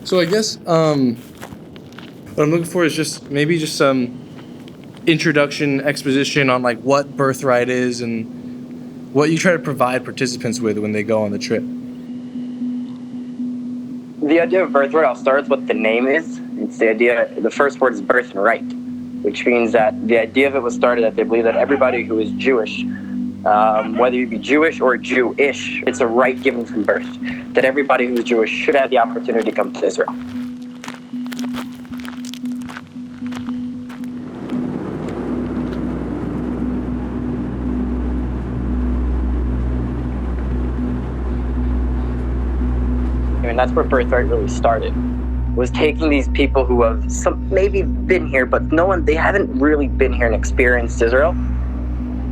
So I guess what I'm looking for is just maybe just some introduction, exposition on like what birthright is and what you try to provide participants with when they go on the trip. The idea of birthright, I'll start with what the name is. It's the first word is birthright, which means that the idea of it was started that they believe that everybody who is Jewish, whether you be Jewish or Jewish, it's a right given from birth, that everybody who's Jewish should have the opportunity to come to Israel. And that's where birthright really started, was taking these people who have maybe been here, but they haven't really been here and experienced Israel,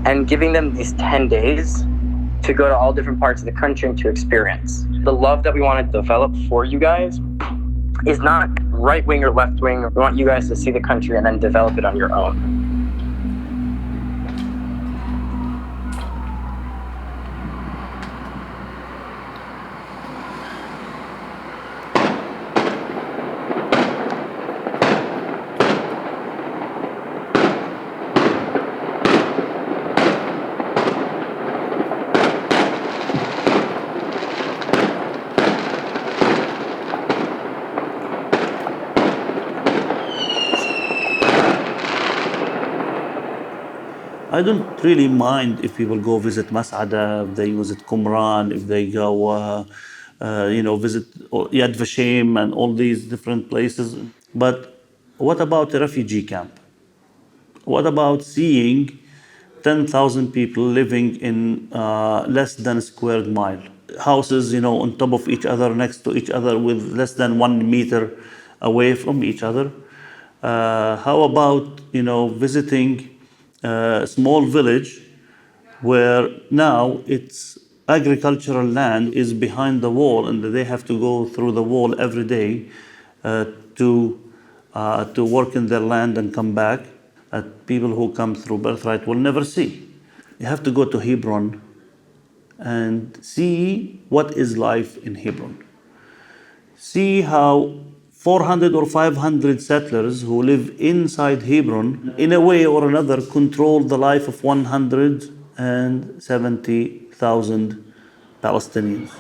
and giving them these 10 days to go to all different parts of the country and to experience. The love that we want to develop for you guys is not right wing or left wing. We want you guys to see the country and then develop it on your own. I don't really mind if people go visit Mas'ada, if they visit Qumran, if they go, visit Yad Vashem and all these different places. But what about a refugee camp? What about seeing 10,000 people living in less than a square mile? Houses, on top of each other, next to each other, with less than 1 meter away from each other. How about, visiting a small village where now its agricultural land is behind the wall and they have to go through the wall every day to work in their land and come back, that people who come through birthright will never see. You have to go to Hebron and see what is life in Hebron. See how 400 or 500 settlers who live inside Hebron, in a way or another, control the life of 170,000 Palestinians.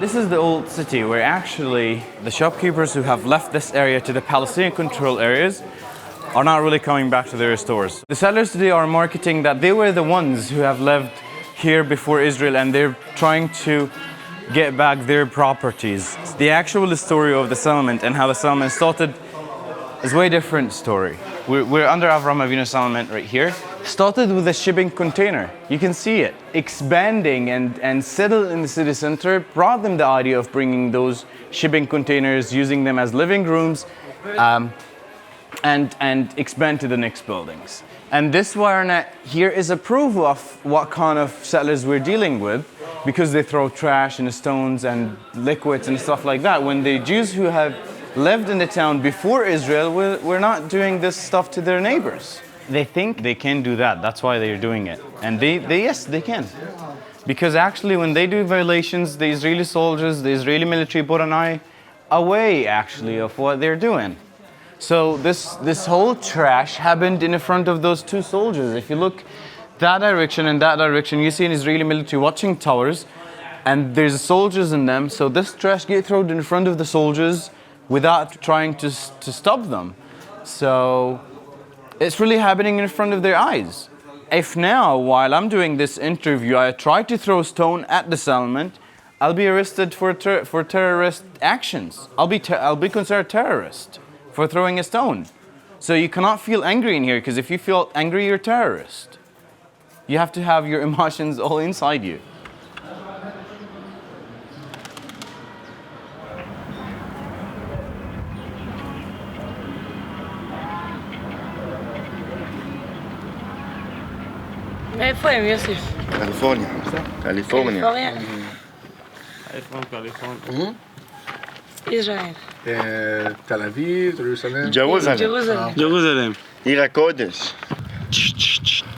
This is the old city where actually the shopkeepers who have left this area to the Palestinian control areas are not really coming back to their stores. The settlers today are marketing that they were the ones who have lived here before Israel and they're trying to get back their properties. The actual story of the settlement and how the settlement started is a way different story. We're under Avram Avinu settlement right here. Started with a shipping container. You can see it expanding and settled in the city center, brought them the idea of bringing those shipping containers, using them as living rooms, and expand to the next buildings. And this wirenet here is a proof of what kind of settlers we're dealing with, because they throw trash and stones and liquids and stuff like that. When the Jews who have lived in the town before Israel were not doing this stuff to their neighbors. They think they can do that. That's why they're doing it. And yes, they can. Because actually when they do violations, the Israeli soldiers, the Israeli military put an eye away actually of what they're doing. So this whole trash happened in front of those two soldiers. If you look that direction and that direction, you see an Israeli military watching towers, and there's soldiers in them. So this trash gets thrown in front of the soldiers without trying to stop them. So it's really happening in front of their eyes. If now, while I'm doing this interview, I try to throw stone at the settlement, I'll be arrested for terrorist actions. I'll be considered terrorist for throwing a stone. So you cannot feel angry in here, because if you feel angry, you're a terrorist. You have to have your emotions all inside you. איפה הם, יוסיף? קליפורניה. קליפורניה. קליפורניה? ישראל. תל אביב, ירושלים. ג'רוזלם. עיר הקודש.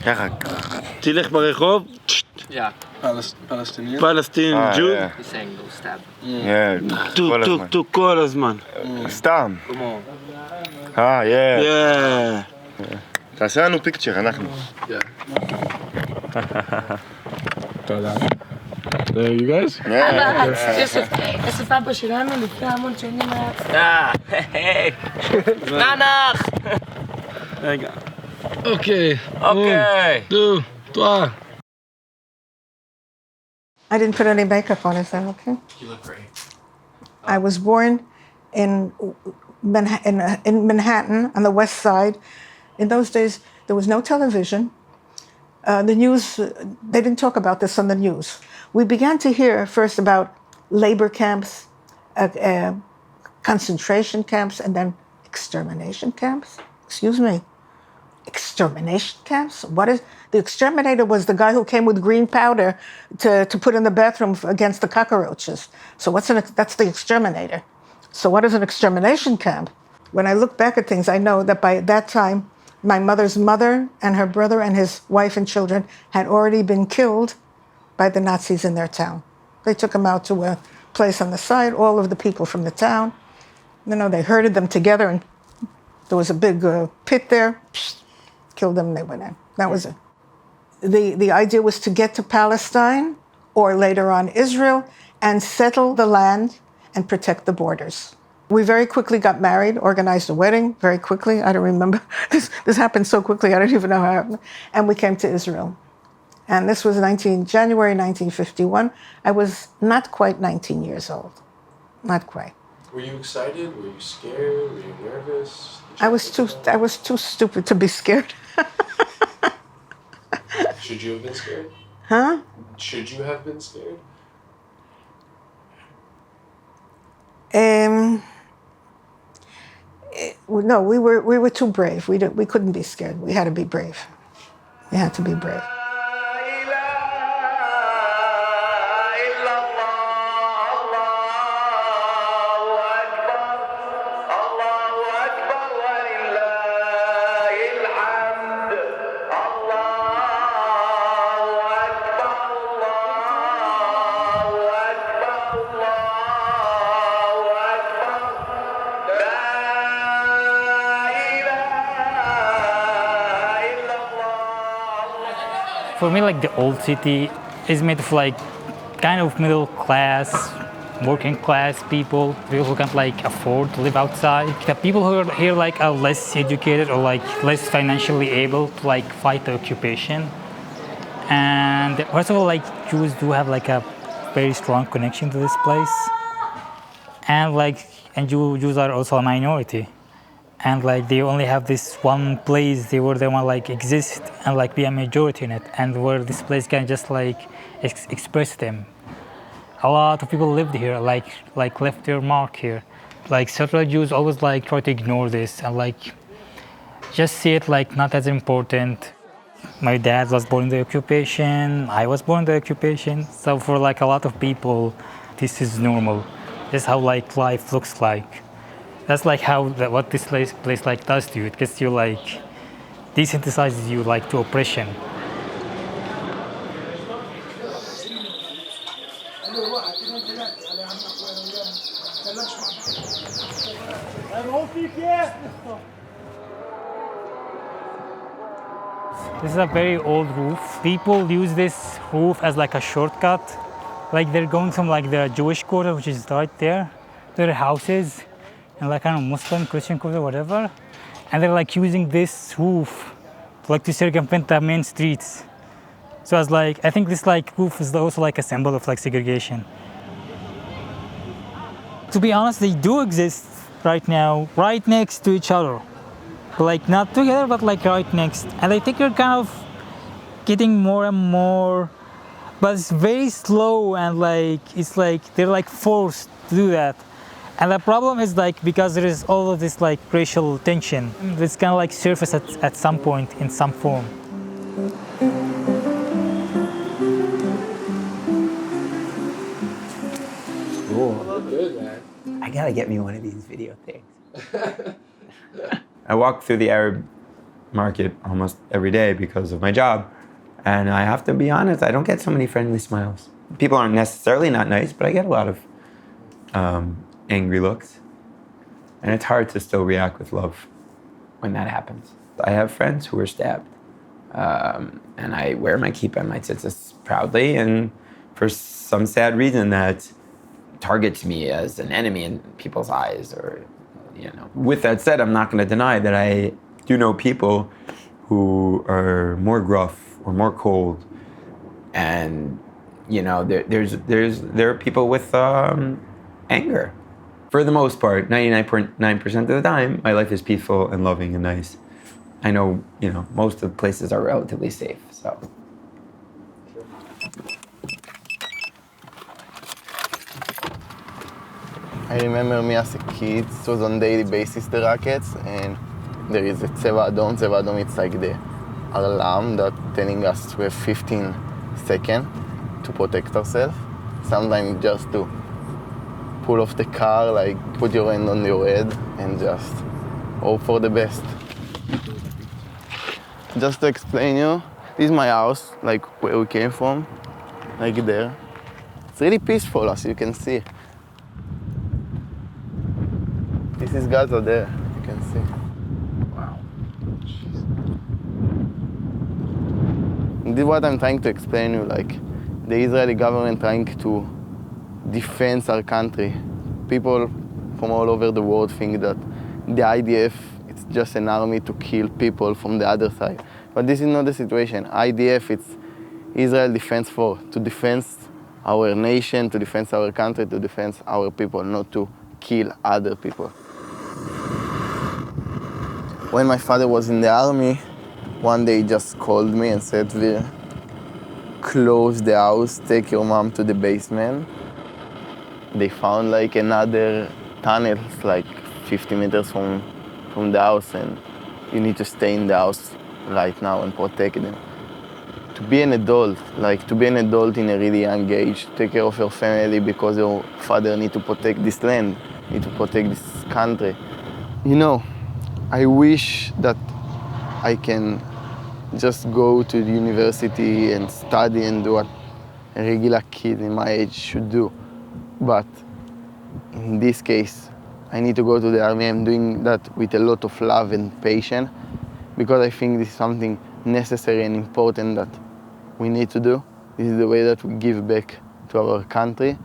ככה. תלך ברחוב. Palestinian? Palestine Jew? Yeah. He's saying go stab. Yeah. כל הזמן. סתם. Yeah. Yeah. תעשה לנו פיקצ'ר, אנחנו. תודה. There you guys? יוסף אבא שלנו לפני המון שנים היה... ננח! רגע. Okay. אוקיי. Du, toi. I didn't put any makeup on, is that okay? You look great. I was born in Manhattan on the west side. In those days, there was no television. The news, they didn't talk about this on the news. We began to hear first about labor camps, concentration camps, and then extermination camps. Excuse me. Extermination camps? What is the exterminator? Was the guy who came with green powder to put in the bathroom against the cockroaches. So that's the exterminator. So what is an extermination camp? When I look back at things, I know that by that time, my mother's mother and her brother and his wife and children had already been killed by the Nazis in their town. They took them out to a place on the side, all of the people from the town. They herded them together, and there was a big pit there. Killed them, they went in. That was it. The idea was to get to Palestine, or later on Israel, and settle the land and protect the borders. We very quickly got married, organized a wedding very quickly. I don't remember. This happened so quickly, I don't even know how it happened. And we came to Israel. And this was January 1951. I was not quite 19 years old. Not quite. Were you excited? Were you scared? Were you nervous? I was too stupid to be scared. Should you have been scared? Huh? Should you have been scared? No, we were too brave. We couldn't be scared. We had to be brave. We had to be brave. For me, like the old city is made of like kind of middle class, working class people who can't like afford to live outside. The people who are here like are less educated or like less financially able to like fight the occupation. And first of all, like Jews do have like a very strong connection to this place. And Jews are also a minority. And like they only have this one place where they want like exist and like be a majority in it, and where this place can just like express them. A lot of people lived here, like left their mark here. Like several Jews always like try to ignore this and like just see it like not as important. My dad was born in the occupation, I was born in the occupation, so for like a lot of people, this is normal. This is how like life looks like. That's like what this place like does to you. It gets you like, desensitizes you like to oppression. This is a very old roof. People use this roof as like a shortcut. Like they're going from like the Jewish quarter, which is right there, to their houses. And like kind of Muslim, Christian quarter, whatever. And they're like using this roof to circumvent the main streets. So I was like, I think this like roof is also like a symbol of like segregation. To be honest, they do exist right now, right next to each other. Like not together, but like right next. And I think they're kind of getting more and more, but it's very slow, and like it's like they're like forced to do that. And the problem is like because there is all of this like racial tension, it's kind of like surface at some point in some form. Cool. Good, man. I gotta get me one of these video things. I walk through the Arab market almost every day because of my job, And I have to be honest, I don't get so many friendly smiles. People aren't necessarily not nice, but I get a lot of angry looks. And it's hard to still react with love when that happens. I have friends who were stabbed. And I wear my kippah and my tzitzis proudly, and for some sad reason that targets me as an enemy in people's eyes, or, you know. With that said, I'm not going to deny that I do know people who are more gruff or more cold, and, you know, there are people with anger. For the most part, 99.9% of the time, my life is peaceful and loving and nice. I know, you know, most of the places are relatively safe, so. I remember me as a kid, it was on daily basis, the rockets, and there is a Tzeva Adom. Tzeva Adom, it's like the alarm that telling us we have 15 seconds to protect ourselves. Sometimes just to pull off the car, like put your hand on your head and just hope for the best. Just to explain you, this is my house, like where we came from, like there. It's really peaceful, as you can see. This is Gaza there, you can see. Wow. This is what I'm trying to explain you, like the Israeli government trying to defend our country. People from all over the world think that the IDF, it's just an army to kill people from the other side. But this is not the situation. IDF, it's Israel Defense Force, to defend our nation, to defend our country, to defend our people, not to kill other people. When my father was in the army, one day he just called me and said, "Vir, close the house, take your mom to the basement." They found like another tunnel, like 50 meters from the house, and you need to stay in the house right now and protect them. To be an adult, like to be an adult in a really young age, take care of your family because your father need to protect this land, need to protect this country. You know, I wish that I can just go to the university and study and do what a regular kid in my age should do. But in this case, I need to go to the army. I'm doing that with a lot of love and patience because I think this is something necessary and important that we need to do. This is the way that we give back to our country.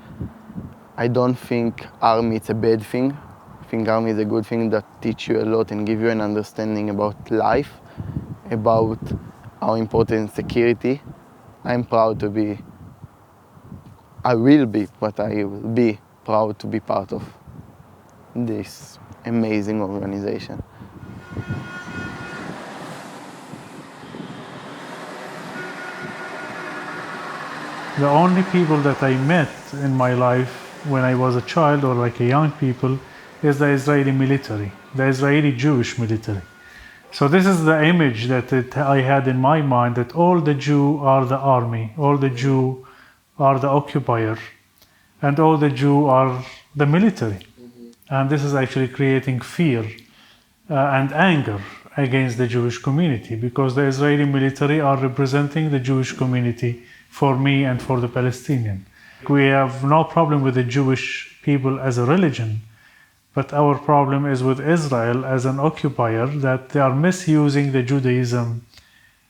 I don't think army is a bad thing. I think army is a good thing that teach you a lot and give you an understanding about life, about how important security. I'm proud to be, I will be, but I will be proud to be part of this amazing organization. The only people that I met in my life when I was a child or like a young people is the Israeli military, the Israeli Jewish military. So this is the image that I had in my mind, that all the Jew are the army, all the Jew are the occupier, and all the Jew are the military. And this is actually creating fear and anger against the Jewish community, because the Israeli military are representing the Jewish community for me and for the Palestinian. We have no problem with the Jewish people as a religion, but our problem is with Israel as an occupier, that they are misusing the Judaism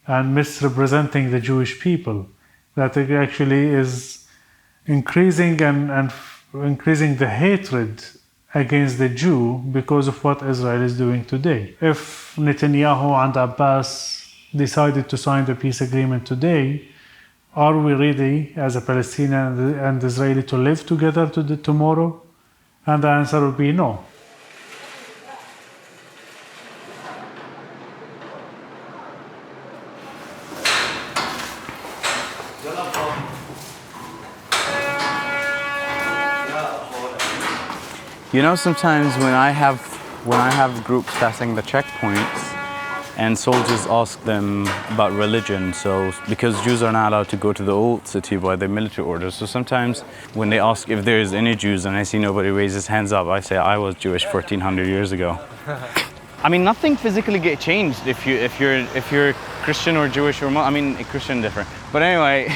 and misrepresenting the Jewish people, that it actually is increasing and increasing the hatred against the Jew because of what Israel is doing today. If Netanyahu and Abbas decided to sign the peace agreement today, are we ready as a Palestinian and Israeli to live together tomorrow? And the answer would be no. You know, sometimes when I have groups passing the checkpoints and soldiers ask them about religion, so because Jews are not allowed to go to the old city by the military orders, so sometimes when they ask if there is any Jews and I see nobody raise his hands up, I say I was Jewish 1400 years ago. I mean, nothing physically get changed if you're Christian or Jewish or I mean, Christian different. But anyway,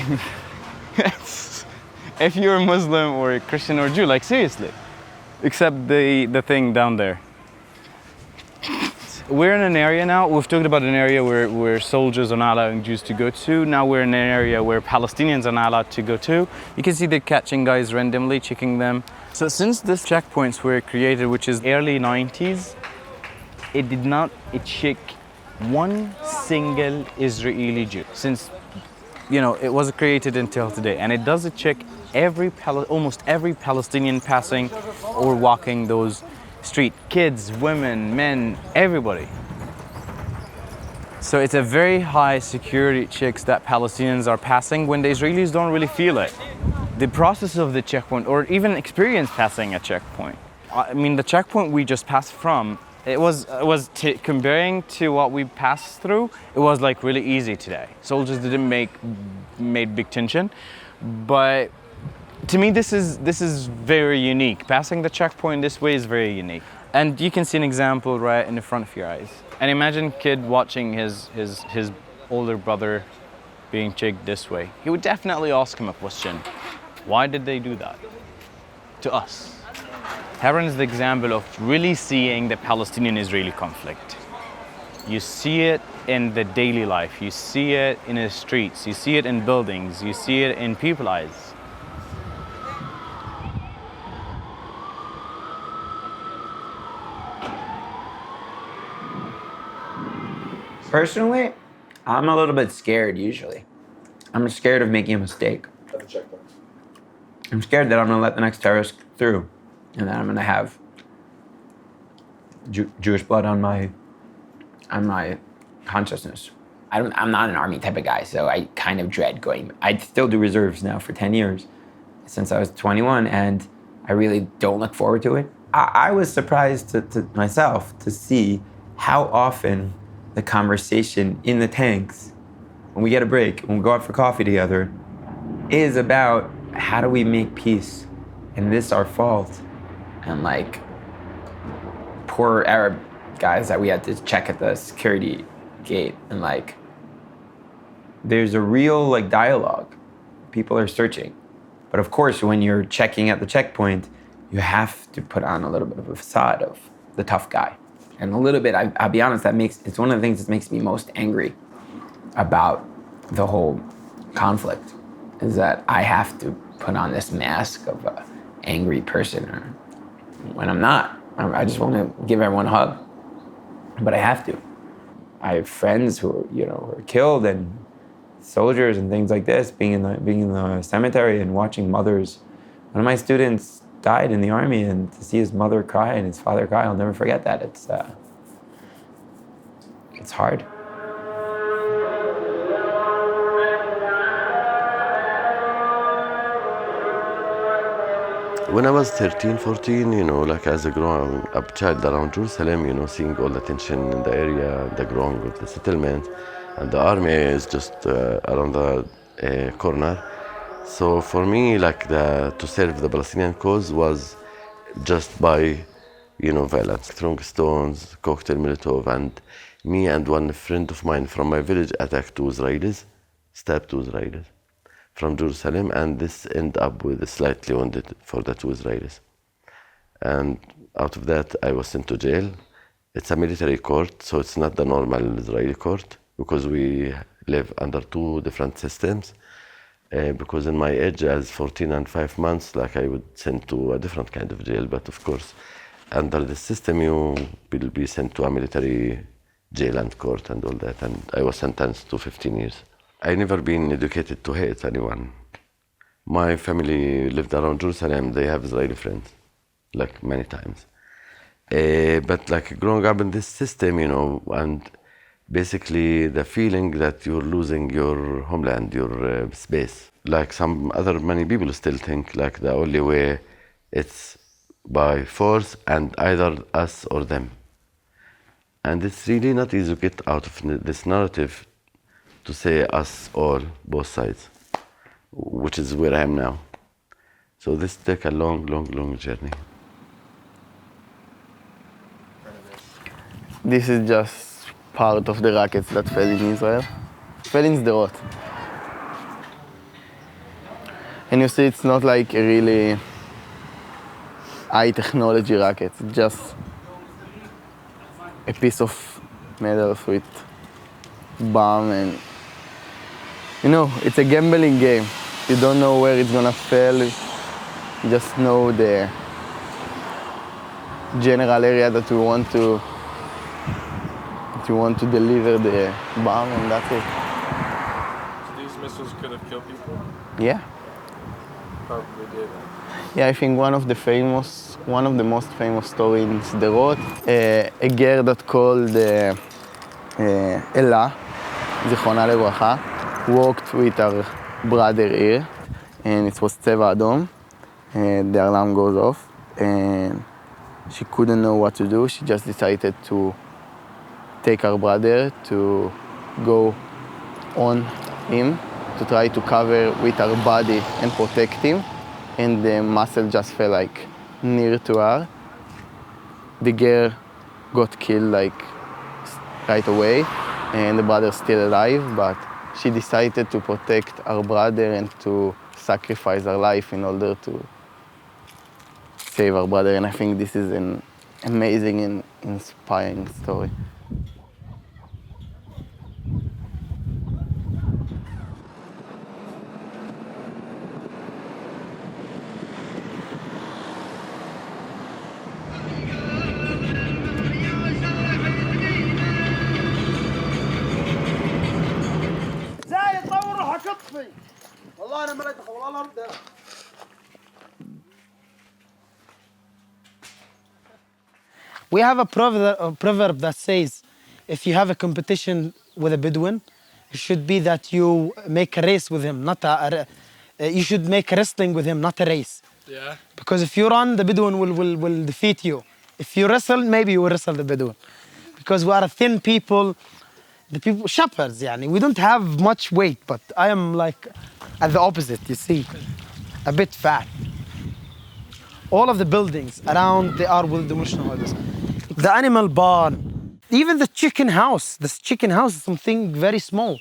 if you're Muslim or Christian or Jew, like seriously, except the thing down there. We're in an area now, we've talked about an area where soldiers are not allowing Jews to go to. Now we're in an area where Palestinians are not allowed to go to. You can see they're catching guys randomly, checking them. So since these checkpoints were created, which is early 90s, it did not check one single Israeli Jew since, it was created until today. And it does check almost every Palestinian passing or walking those street, kids, women, men, everybody. So it's a very high security checks that Palestinians are passing when the Israelis don't really feel it. The process of the checkpoint or even experience passing a checkpoint. I mean, the checkpoint we just passed from, it was comparing to what we passed through, it was like really easy today. Soldiers didn't made big tension, but to me, this is very unique. Passing the checkpoint this way is very unique. And you can see an example right in the front of your eyes. And imagine a kid watching his older brother being checked this way. He would definitely ask him a question. Why did they do that to us? Hebron is the example of really seeing the Palestinian-Israeli conflict. You see it in the daily life. You see it in the streets. You see it in buildings. You see it in people's eyes. Personally, I'm a little bit scared usually. I'm scared of making a mistake. At the checkpoint. I'm scared that I'm gonna let the next terrorist through and that I'm gonna have Jewish blood on my consciousness. I'm not an army type of guy, so I kind of dread going. I still do reserves now for 10 years since I was 21, and I really don't look forward to it. I was surprised to myself to see how often the conversation in the tanks, when we get a break, when we go out for coffee together, is about how do we make peace? And this our fault. And like poor Arab guys that we had to check at the security gate, and like there's a real like dialogue. People are searching. But of course, when you're checking at the checkpoint, you have to put on a little bit of a facade of the tough guy. And a little bit, I'll be honest, it's one of the things that makes me most angry about the whole conflict, is that I have to put on this mask of an angry person, or when I'm not. I just want to give everyone a hug, but I have to. I have friends who are killed, and soldiers and things like this, being in the cemetery and watching mothers. One of my students died in the army, and to see his mother cry and his father cry, I'll never forget that. It's hard. When I was 13, 14, like as a growing up child around Jerusalem, seeing all the tension in the area, the growing of the settlement, and the army is just around the corner. So for me, to serve the Palestinian cause was just by, violence, throwing stones, cocktail Molotov, and me and one friend of mine from my village attacked two Israelis, stabbed two Israelis from Jerusalem, and this ended up with a slightly wounded for the two Israelis. And out of that, I was sent to jail. It's a military court, so it's not the normal Israeli court, because we live under two different systems. Because in my age, as 14 and 5 months, I would send to a different kind of jail. But of course, under the system, you will be sent to a military jail and court and all that. And I was sentenced to 15 years. I never been educated to hate anyone. My family lived around Jerusalem. They have Israeli friends, many times. But growing up in this system, and basically the feeling that you're losing your homeland, your space. Some other many people still think the only way it's by force and either us or them. And it's really not easy to get out of this narrative to say us or both sides, which is where I am now. So this took a long, long, long journey. This is just part of the rockets that fell in Israel. Fell in Sderot. And you see, it's not like a really high technology rocket. It's just a piece of metal with bomb, and you know, it's a gambling game. You don't know where it's gonna fall. You just know the general area that you want to deliver the bomb, and that's it. So these missiles could have killed people? Yeah. Probably did. Yeah, I think one of the most famous stories in Sderot, a girl that called Ella, Zichona Levracha, walked with her brother here, and it was Tzeva Adom, and the alarm goes off, and she couldn't know what to do. She just decided to take her brother to go on him, to try to cover with her body and protect him, and the muzzle just fell like near to her. The girl got killed like right away, and the brother's still alive, but she decided to protect her brother and to sacrifice her life in order to save her brother, and I think this is an amazing and inspiring story. We have a proverb that says, if you have a competition with a Bedouin, it should be that you make a race with him, you should make wrestling with him, not a race. Yeah. Because if you run, the Bedouin will defeat you. If you wrestle, maybe you will wrestle the Bedouin. Because we are a thin people, shepherds, yani. We don't have much weight, but I am like at the opposite, you see, a bit fat. All of the buildings around, they are with demolition orders. The animal barn, even the chicken house. This chicken house is something very small.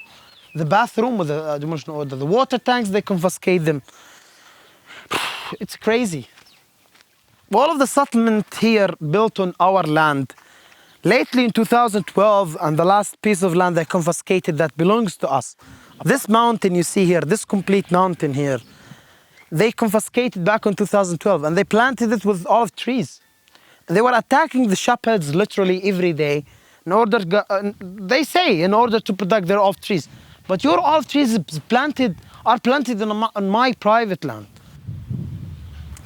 The bathroom with a demolition order. The water tanks, they confiscate them. It's crazy. All of the settlement here built on our land. Lately in 2012, and the last piece of land they confiscated that belongs to us. This mountain you see here, this complete mountain here, they confiscated back in 2012, and they planted it with olive trees. They were attacking the shepherds literally every day in order, they say, in order to protect their olive trees. But your olive trees are planted on my private land.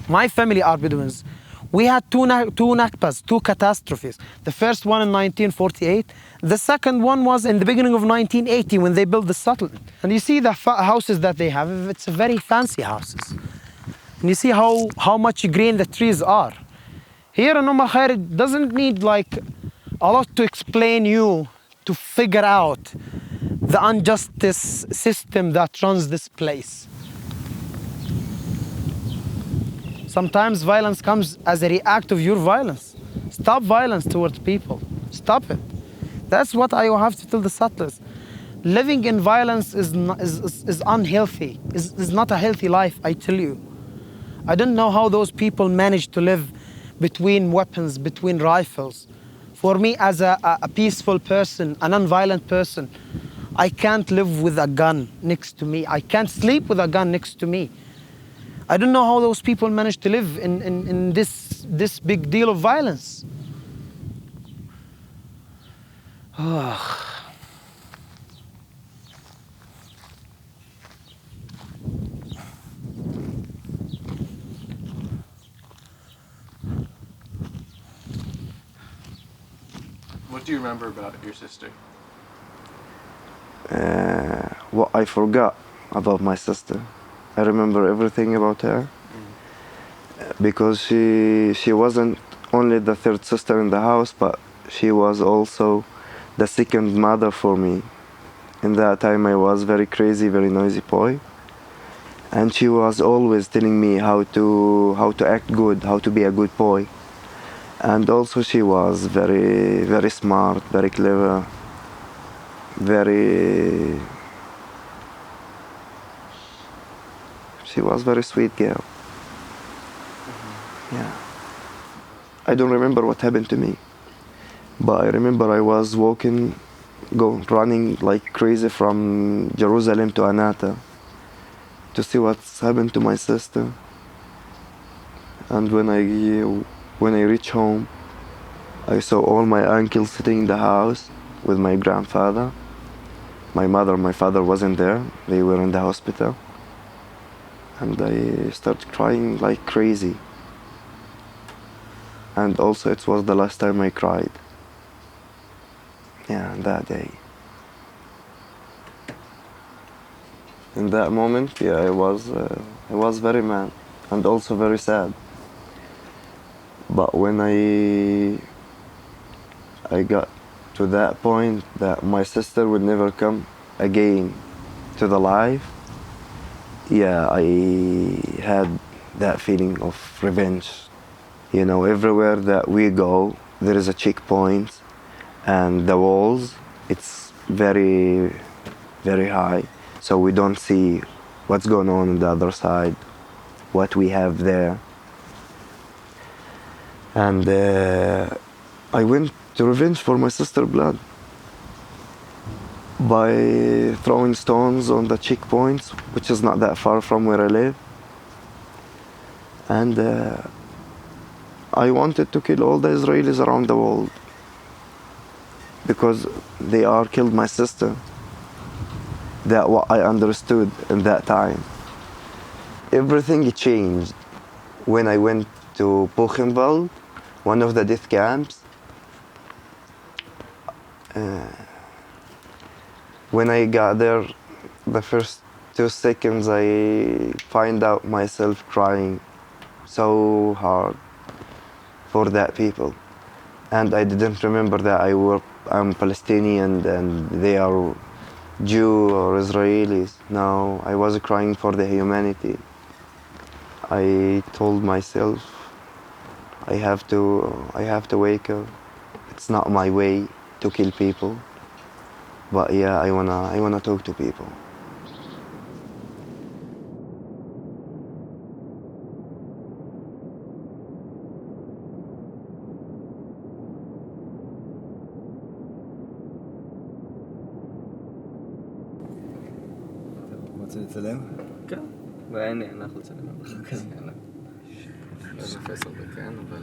My family are Bedouins. We had two Nakbas, two catastrophes. The first one in 1948. The second one was in the beginning of 1980 when they built the settlement. And you see the houses that they have, it's very fancy houses. And you see how much green the trees are. Here in Khair, it doesn't need like a lot to explain you to figure out the injustice system that runs this place. Sometimes violence comes as a react of your violence. Stop violence towards people. Stop it. That's what I have to tell the settlers. Living in violence is unhealthy. Is not a healthy life, I tell you. I don't know how those people manage to live between weapons, between rifles. For me, as a peaceful person, a non-violent person, I can't live with a gun next to me. I can't sleep with a gun next to me. I don't know how those people manage to live in this big deal of violence. What do you remember about your sister? What I forgot about my sister. I remember everything about her because she wasn't only the third sister in the house, but she was also the second mother for me. In that time I was very crazy, very noisy boy, and she was always telling me how to act good, how to be a good boy. And also she was very, very smart, very clever, she was very sweet girl. Yeah. I don't remember what happened to me, but I remember I was running like crazy from Jerusalem to Anata to see what's happened to my sister. And when I reached home, I saw all my uncles sitting in the house with my grandfather. My father wasn't there. They were in the hospital. And I started crying like crazy. And also it was the last time I cried. Yeah, that day. In that moment, yeah, I was very mad and also very sad. But when I got to that point that my sister would never come again to the life, yeah, I had that feeling of revenge. You know, everywhere that we go, there is a checkpoint, and the walls, it's very, very high, so we don't see what's going on the other side, what we have there. And I went to revenge for my sister's blood by throwing stones on the checkpoints, which is not that far from where I live. And I wanted to kill all the Israelis around the world because they are killed my sister. That's what I understood in that time. Everything changed when I went to Buchenwald, one of the death camps. When I got there, the first 2 seconds I find out myself crying so hard for that people. And I didn't remember that I'm Palestinian and they are Jew or Israelis. No, I was crying for the humanity. I told myself, I have to wake up. It's not my way to kill people. But yeah, I wanna talk to people. רוצה לצלם? כן. והנה, אנחנו נצלם. כזה. לא נפס הרבה, כן, אבל...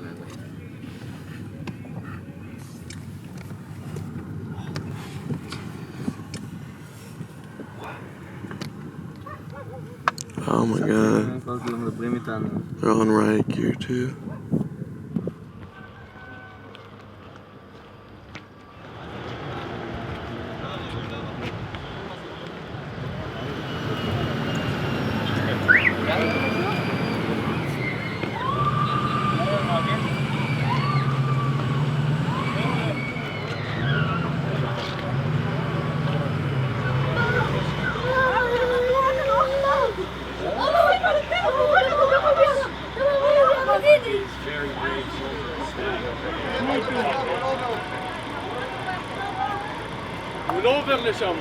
Oh my god. They're on riot gear too. הוא לא עובר לשם.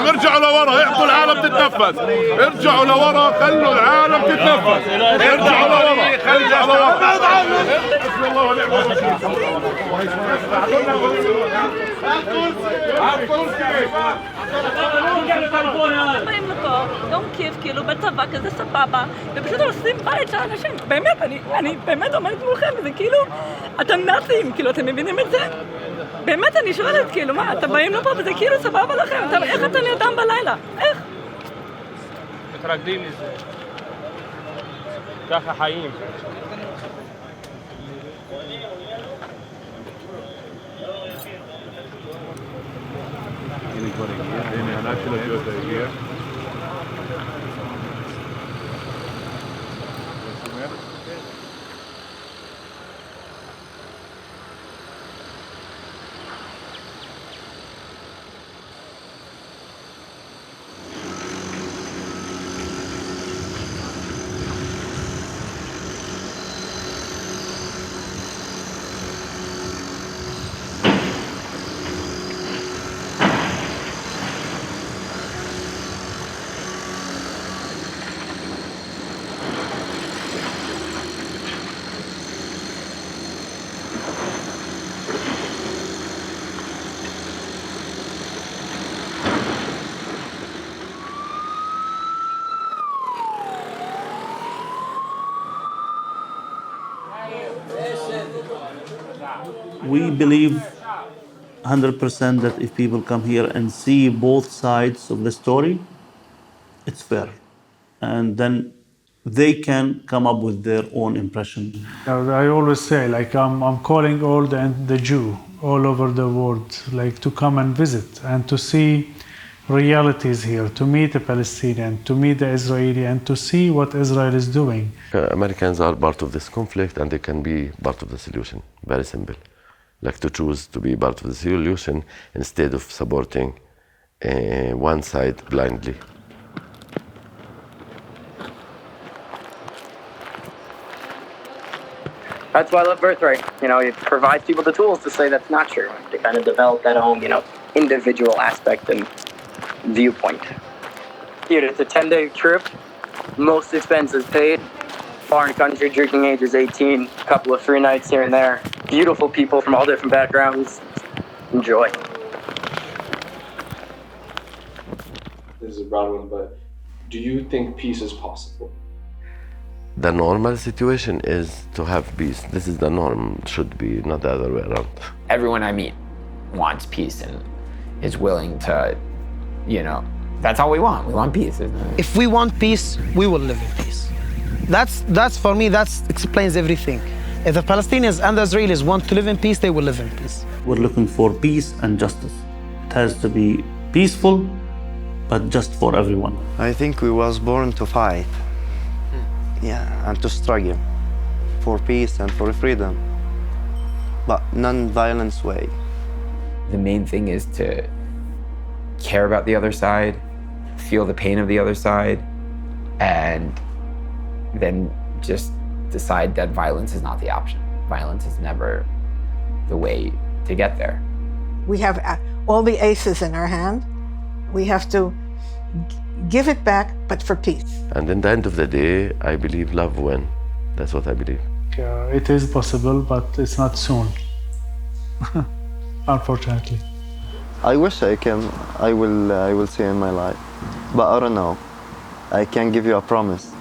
ارجعوا لورا اعطوا العالم تتنفس ارجعوا لورا خلوا العالم تتنفس ارجعوا لورا ارجعوا لورا بسم الله ونعم באים לפה, יום כיף, כאילו בצבא כזה סבבה, ופשוט עושים בית לאנשים. באמת, אני באמת עומדת מולכם, וזה כאילו, אתם נאצים, כאילו, אתם מבינים את זה? באמת, אני שואלת, כאילו, מה, אתם באים לפה וזה כאילו סבבה לכם? איך אתם נרדם בלילה? איך? מתרגלים לזה. ככה חיים. הנה, ענק של הג'וטה הגיע. We believe 100% that if people come here and see both sides of the story, it's fair. And then they can come up with their own impression. I always say, like, I'm calling all the Jew all over the world, like, to come and visit and to see realities here, to meet a Palestinian, to meet the Israeli, and to see what Israel is doing. Americans are part of this conflict and they can be part of the solution. Very simple. Like to choose to be part of the solution instead of supporting one side blindly. That's why I love Birthright. You know, it provides people the tools to say that's not true, to kind of develop that own, you know, individual aspect and viewpoint. Dude, it's a 10-day trip, most expenses paid, foreign country, drinking age is 18, a couple of free nights here and there, beautiful people from all different backgrounds. Enjoy. This is a broad one, but do you think peace is possible? The normal situation is to have peace. This is the norm, should be, not the other way around. Everyone I meet wants peace and is willing to, you know, that's all we want. We want peace, isn't it? If we want peace, we will live in peace. That's for me, that explains everything. If the Palestinians and the Israelis want to live in peace, they will live in peace. We're looking for peace and justice. It has to be peaceful, but just for everyone. I think we was born to fight. Yeah, and to struggle for peace and for freedom, but non-violence way. The main thing is to care about the other side, feel the pain of the other side, and then just decide that violence is not the option. Violence is never the way to get there. We have all the aces in our hand. We have to give it back, but for peace. And in the end of the day, I believe love wins. That's what I believe. Yeah, it is possible, but it's not soon. Unfortunately. I wish I will see in my life, but I don't know. I can't give you a promise.